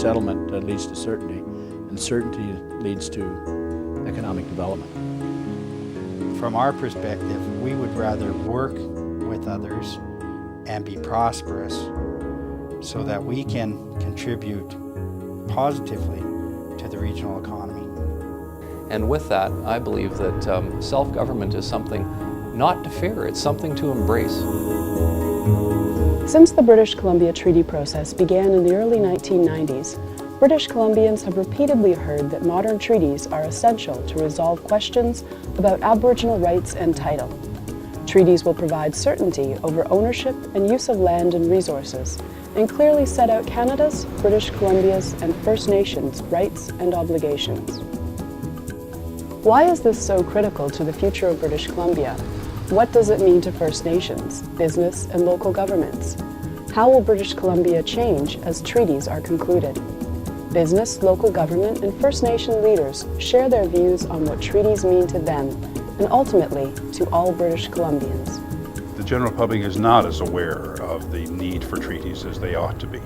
settlement leads to certainty, and certainty leads to economic development. From our perspective, we would rather work with others and be prosperous so that we can contribute positively to the regional economy. And with that, I believe that self-government is something not to fear, it's something to embrace. Since the British Columbia Treaty process began in the early 1990s, British Columbians have repeatedly heard that modern treaties are essential to resolve questions about Aboriginal rights and title. Treaties will provide certainty over ownership and use of land and resources, and clearly set out Canada's, British Columbia's, and First Nations' rights and obligations. Why is this so critical to the future of British Columbia? What does it mean to First Nations, business, and local governments? How will British Columbia change as treaties are concluded? Business, local government, and First Nation leaders share their views on what treaties mean to them, and ultimately to all British Columbians. The general public is not as aware of the need for treaties as they ought to be.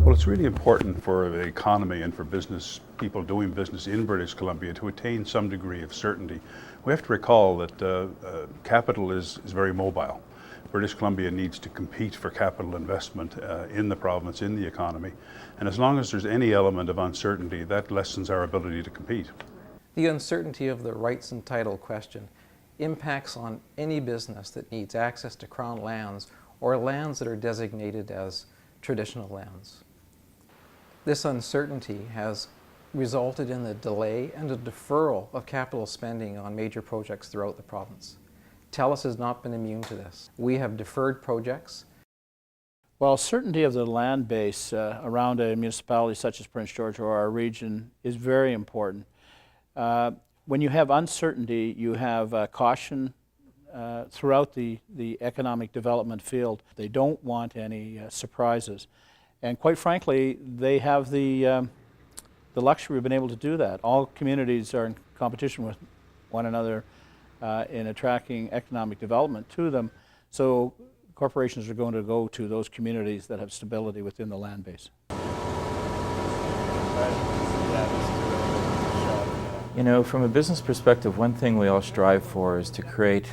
Well, it's really important for the economy and for business, people doing business in British Columbia, to attain some degree of certainty. We have to recall that capital is very mobile. British Columbia needs to compete for capital investment in the province, in the economy. And as long as there's any element of uncertainty, that lessens our ability to compete. The uncertainty of the rights and title question impacts on any business that needs access to Crown lands or lands that are designated as traditional lands. This uncertainty has resulted in the delay and a deferral of capital spending on major projects throughout the province. TELUS has not been immune to this. We have deferred projects. Well, certainty of the land base around a municipality such as Prince George or our region is very important. When you have uncertainty, you have caution throughout the economic development field. They don't want any surprises. And quite frankly, they have the luxury of being able to do that. All communities are in competition with one another in attracting economic development to them. So corporations are going to go to those communities that have stability within the land base. You know, from a business perspective, one thing we all strive for is to create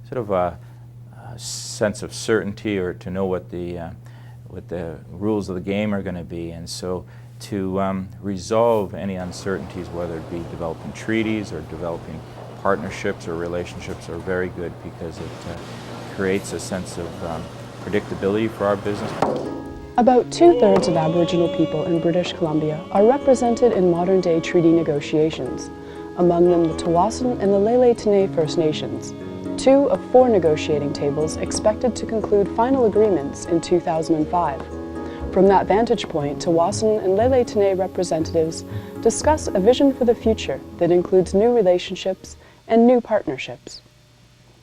sort of a sense of certainty, or to know what the rules of the game are going to be. And so to resolve any uncertainties, whether it be developing treaties or developing partnerships or relationships, are very good, because it creates a sense of predictability for our business. About 2/3 of Aboriginal people in British Columbia are represented in modern-day treaty negotiations, among them the Tsawwassen and the Lheidli T'enneh First Nations, 2 of 4 negotiating tables expected to conclude final agreements in 2005. From that vantage point, Tsawwassen and Lheidli T'enneh representatives discuss a vision for the future that includes new relationships and new partnerships.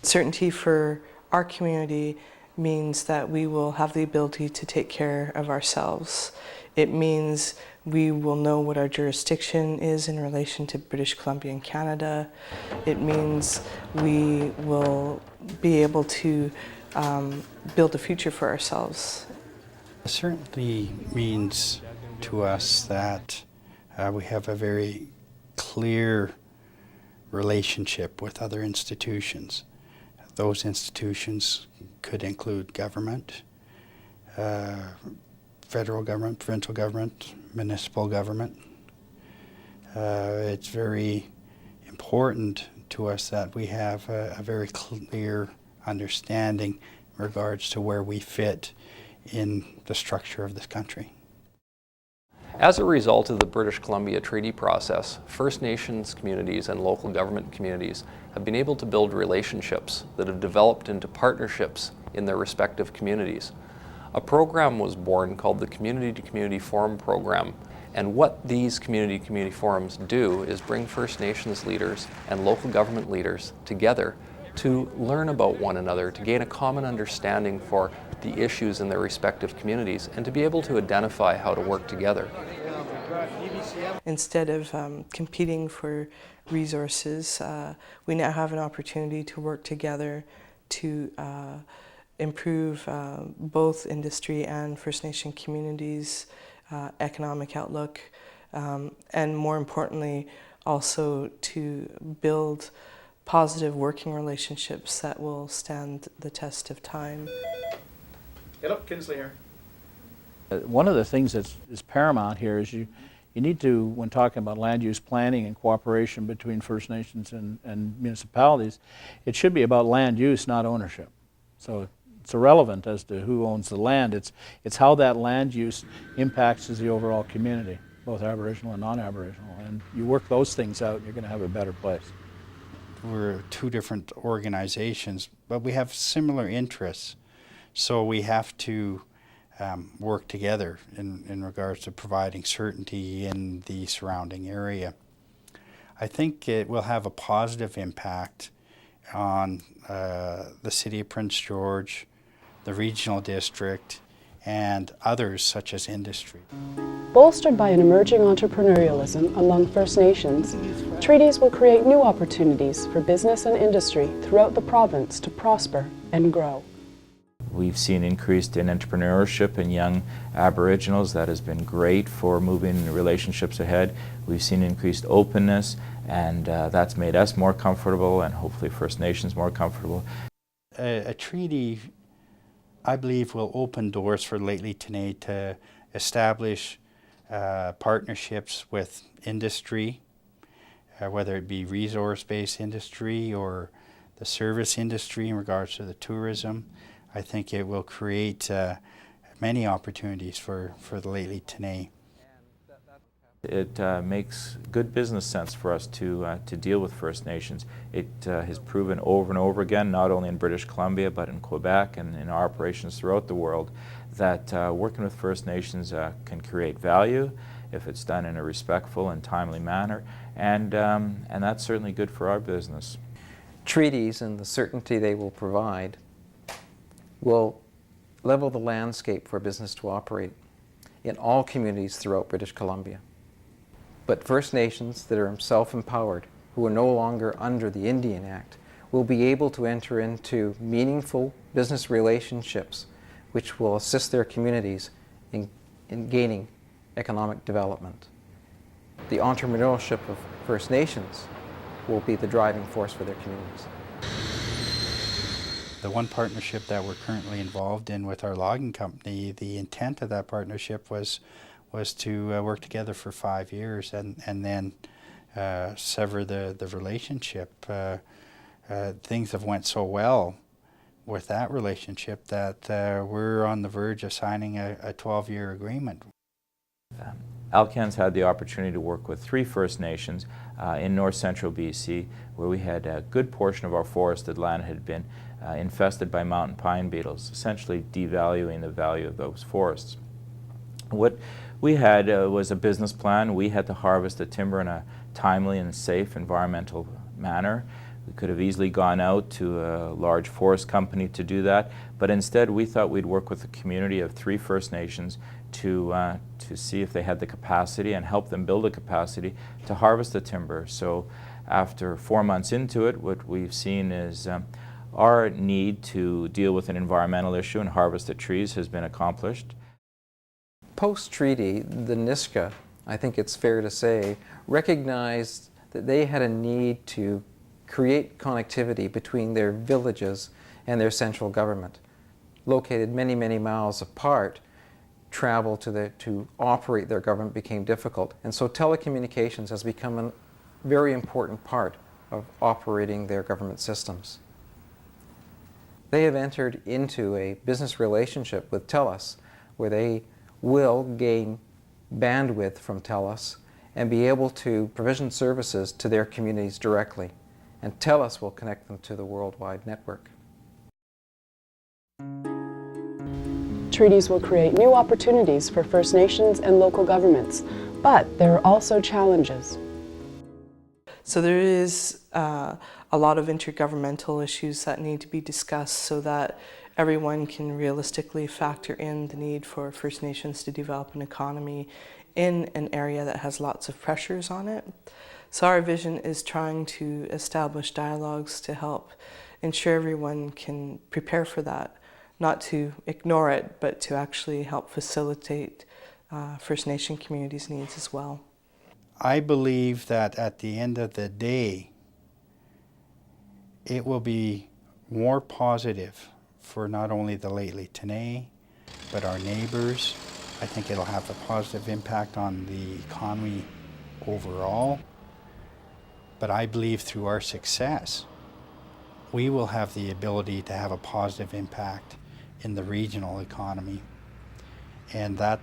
Certainty for our community means that we will have the ability to take care of ourselves. It means we will know what our jurisdiction is in relation to British Columbia and Canada. It means we will be able to build a future for ourselves. It certainly means to us that we have a very clear relationship with other institutions. Those institutions could include government, federal government, provincial government, municipal government. It's very important to us that we have a very clear understanding in regards to where we fit in the structure of this country. As a result of the British Columbia Treaty process, First Nations communities and local government communities have been able to build relationships that have developed into partnerships in their respective communities. A program was born called the Community to Community Forum Program, and what these community forums do is bring First Nations leaders and local government leaders together to learn about one another, to gain a common understanding for the issues in their respective communities, and to be able to identify how to work together. Instead of competing for resources, we now have an opportunity to work together to improve both industry and First Nation communities' economic outlook, and more importantly, also to build positive working relationships that will stand the test of time. Hello, Kinsley here. One of the things that is paramount here is you need to, when talking about land use planning and cooperation between First Nations and municipalities, it should be about land use, not ownership. So it's irrelevant as to who owns the land. It's how that land use impacts the overall community, both Aboriginal and non-Aboriginal. And you work those things out, you're going to have a better place. We're two different organizations, but we have similar interests. So we have to work together in regards to providing certainty in the surrounding area. I think it will have a positive impact on the City of Prince George, the Regional District, and others such as industry. Bolstered by an emerging entrepreneurialism among First Nations, treaties will create new opportunities for business and industry throughout the province to prosper and grow. We've seen increased in entrepreneurship in young Aboriginals. That has been great for moving relationships ahead. We've seen increased openness, and that's made us more comfortable and hopefully First Nations more comfortable. A treaty, I believe, will open doors for Lheidli T'enneh to establish partnerships with industry, whether it be resource-based industry or the service industry in regards to the tourism. I think it will create many opportunities for the Lheidli T'enneh. It makes good business sense for us to deal with First Nations. It has proven over and over again, not only in British Columbia but in Quebec and in our operations throughout the world, that working with First Nations can create value if it's done in a respectful and timely manner, and that's certainly good for our business. Treaties and the certainty they will provide will level the landscape for business to operate in all communities throughout British Columbia. But First Nations that are self-empowered, who are no longer under the Indian Act, will be able to enter into meaningful business relationships which will assist their communities in gaining economic development. The entrepreneurship of First Nations will be the driving force for their communities. The one partnership that we're currently involved in with our logging company, the intent of that partnership was to work together for 5 years and then sever the relationship. Things have went so well with that relationship that we're on the verge of signing a 12-year agreement. Alcan's had the opportunity to work with 3 First Nations in north central BC, where we had a good portion of our forested land had been infested by mountain pine beetles, essentially devaluing the value of those forests. What we had was a business plan. We had to harvest the timber in a timely and safe environmental manner. We could have easily gone out to a large forest company to do that, but instead we thought we'd work with a community of 3 First Nations to see if they had the capacity and help them build a capacity to harvest the timber. So after 4 months into it, what we've seen is our need to deal with an environmental issue and harvest the trees has been accomplished. Post-treaty, the Nisga'a, I think it's fair to say, recognized that they had a need to create connectivity between their villages and their central government. Located many, many miles apart, travel to operate their government became difficult. And so telecommunications has become a very important part of operating their government systems. They have entered into a business relationship with TELUS, where they will gain bandwidth from TELUS and be able to provision services to their communities directly. And TELUS will connect them to the worldwide network. Treaties will create new opportunities for First Nations and local governments, but there are also challenges. So there is a lot of intergovernmental issues that need to be discussed so that everyone can realistically factor in the need for First Nations to develop an economy in an area that has lots of pressures on it. So our vision is trying to establish dialogues to help ensure everyone can prepare for that, not to ignore it, but to actually help facilitate First Nation communities' needs as well. I believe that at the end of the day, it will be more positive for not only the Lake Litani, but our neighbors. I think it'll have a positive impact on the economy overall. But I believe through our success, we will have the ability to have a positive impact in the regional economy. And that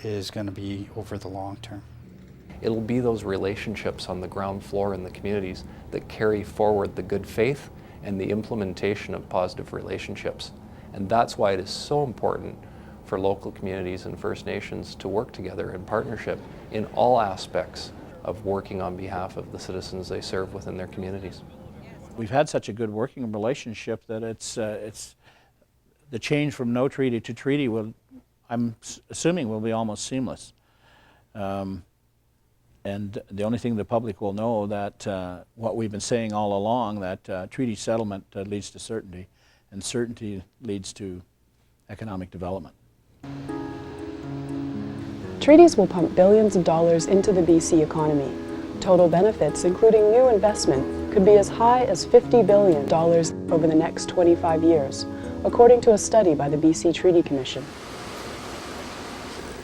is going to be over the long term. It'll be those relationships on the ground floor in the communities that carry forward the good faith and the implementation of positive relationships. And that's why it is so important for local communities and First Nations to work together in partnership in all aspects of working on behalf of the citizens they serve within their communities. We've had such a good working relationship that it's the change from no treaty to treaty will, I'm assuming, will be almost seamless. And the only thing the public will know that what we've been saying all along, that treaty settlement leads to certainty, and certainty leads to economic development. Treaties will pump billions of dollars into the BC economy. Total benefits, including new investment, could be as high as $50 billion over the next 25 years, according to a study by the BC Treaty Commission.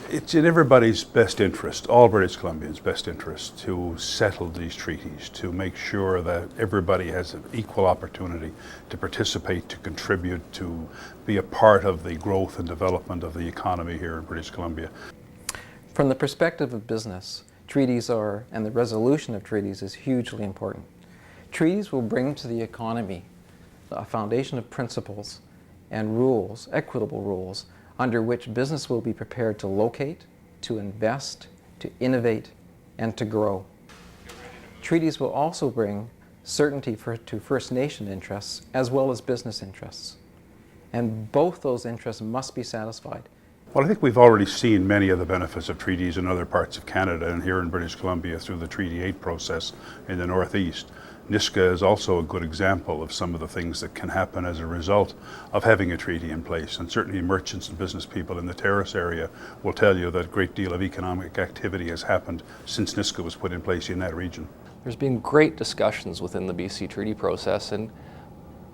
It's in everybody's best interest, all British Columbians' best interest, to settle these treaties, to make sure that everybody has an equal opportunity to participate, to contribute, to be a part of the growth and development of the economy here in British Columbia. From the perspective of business, treaties are, and the resolution of treaties is hugely important. Treaties will bring to the economy a foundation of principles and rules, equitable rules, under which business will be prepared to locate, to invest, to innovate, and to grow. Treaties will also bring certainty to First Nation interests as well as business interests. And both those interests must be satisfied. Well, I think we've already seen many of the benefits of treaties in other parts of Canada and here in British Columbia through the Treaty 8 process in the Northeast. Nisga'a is also a good example of some of the things that can happen as a result of having a treaty in place. And certainly merchants and business people in the terrace area will tell you that a great deal of economic activity has happened since Nisga'a was put in place in that region. There's been great discussions within the BC Treaty process and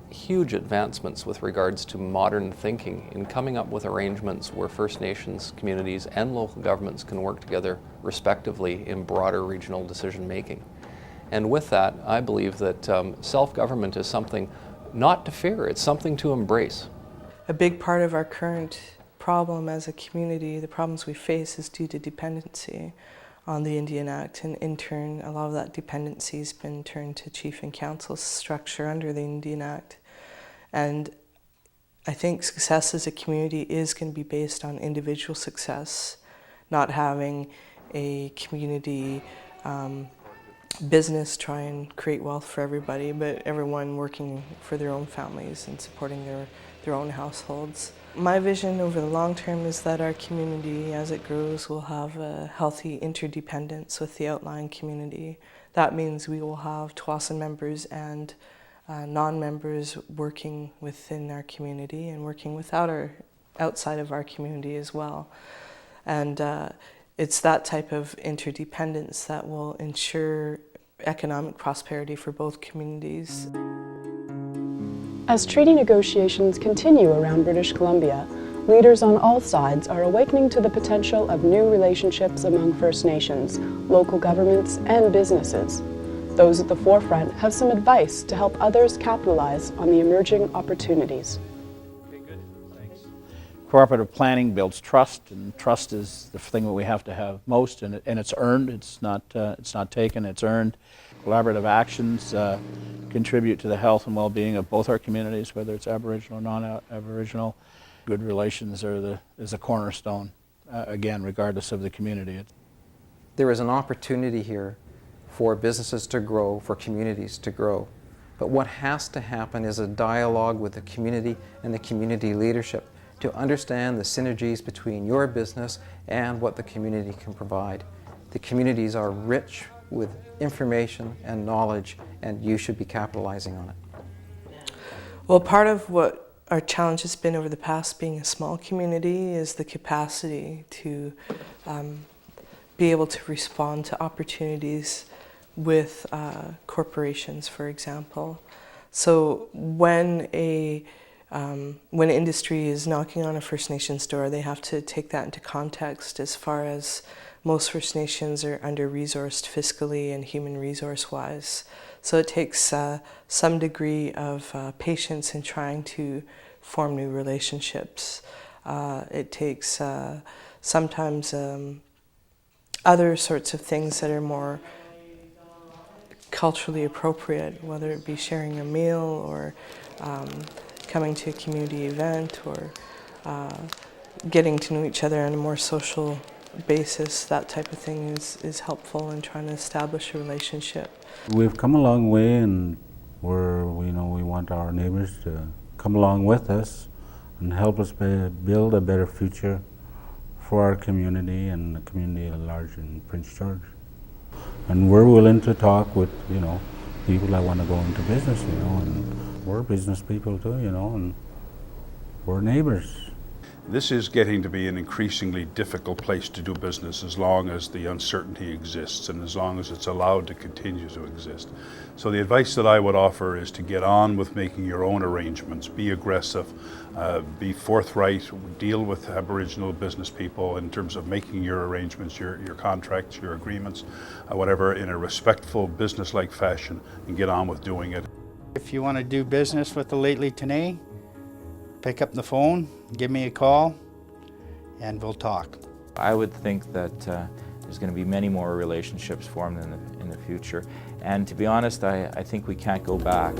huge advancements with regards to modern thinking in coming up with arrangements where First Nations communities and local governments can work together respectively in broader regional decision making. And with that, I believe that self-government is something not to fear, it's something to embrace. A big part of our current problem as a community, the problems we face, is due to dependency on the Indian Act, and in turn a lot of that dependency has been turned to chief and council structure under the Indian Act. And I think success as a community is going to be based on individual success, not having a community business try and create wealth for everybody, but everyone working for their own families and supporting their own households. My vision over the long term is that our community, as it grows, will have a healthy interdependence with the outlying community. That means we will have Tsawwassen members and non-members working within our community and working outside of our community as well. And it's that type of interdependence that will ensure economic prosperity for both communities. As treaty negotiations continue around British Columbia, leaders on all sides are awakening to the potential of new relationships among First Nations, local governments, and businesses. Those at the forefront have some advice to help others capitalize on the emerging opportunities. Cooperative planning builds trust, and trust is the thing that we have to have most, and it's earned. It's not taken. It's earned. Collaborative actions contribute to the health and well-being of both our communities, whether it's Aboriginal or non-Aboriginal. Good relations is a cornerstone, again, regardless of the community. There is an opportunity here for businesses to grow, for communities to grow. But what has to happen is a dialogue with the community and the community leadership to understand the synergies between your business and what the community can provide. The communities are rich with information and knowledge, and you should be capitalizing on it. Well, part of what our challenge has been over the past, being a small community, is the capacity to be able to respond to opportunities with corporations, for example. So when industry is knocking on a First Nations door, they have to take that into context, as far as most First Nations are under-resourced fiscally and human resource-wise. So it takes some degree of patience in trying to form new relationships. It takes sometimes other sorts of things that are more culturally appropriate, whether it be sharing a meal or coming to a community event, or getting to know each other on a more social basis. That type of thing is helpful in trying to establish a relationship. We've come a long way, and we want our neighbors to come along with us and help us build a better future for our community and the community at large in Prince George. And we're willing to talk with, people that want to go into business, and we're business people too, and we're neighbors. This is getting to be an increasingly difficult place to do business, as long as the uncertainty exists and as long as it's allowed to continue to exist. So the advice that I would offer is to get on with making your own arrangements, be aggressive, be forthright, deal with Aboriginal business people in terms of making your arrangements, your contracts, your agreements, whatever, in a respectful, business-like fashion, and get on with doing it. If you want to do business with the Lately Tene, pick up the phone, give me a call, and we'll talk. I would think that there's going to be many more relationships formed in the future. And to be honest, I think we can't go back.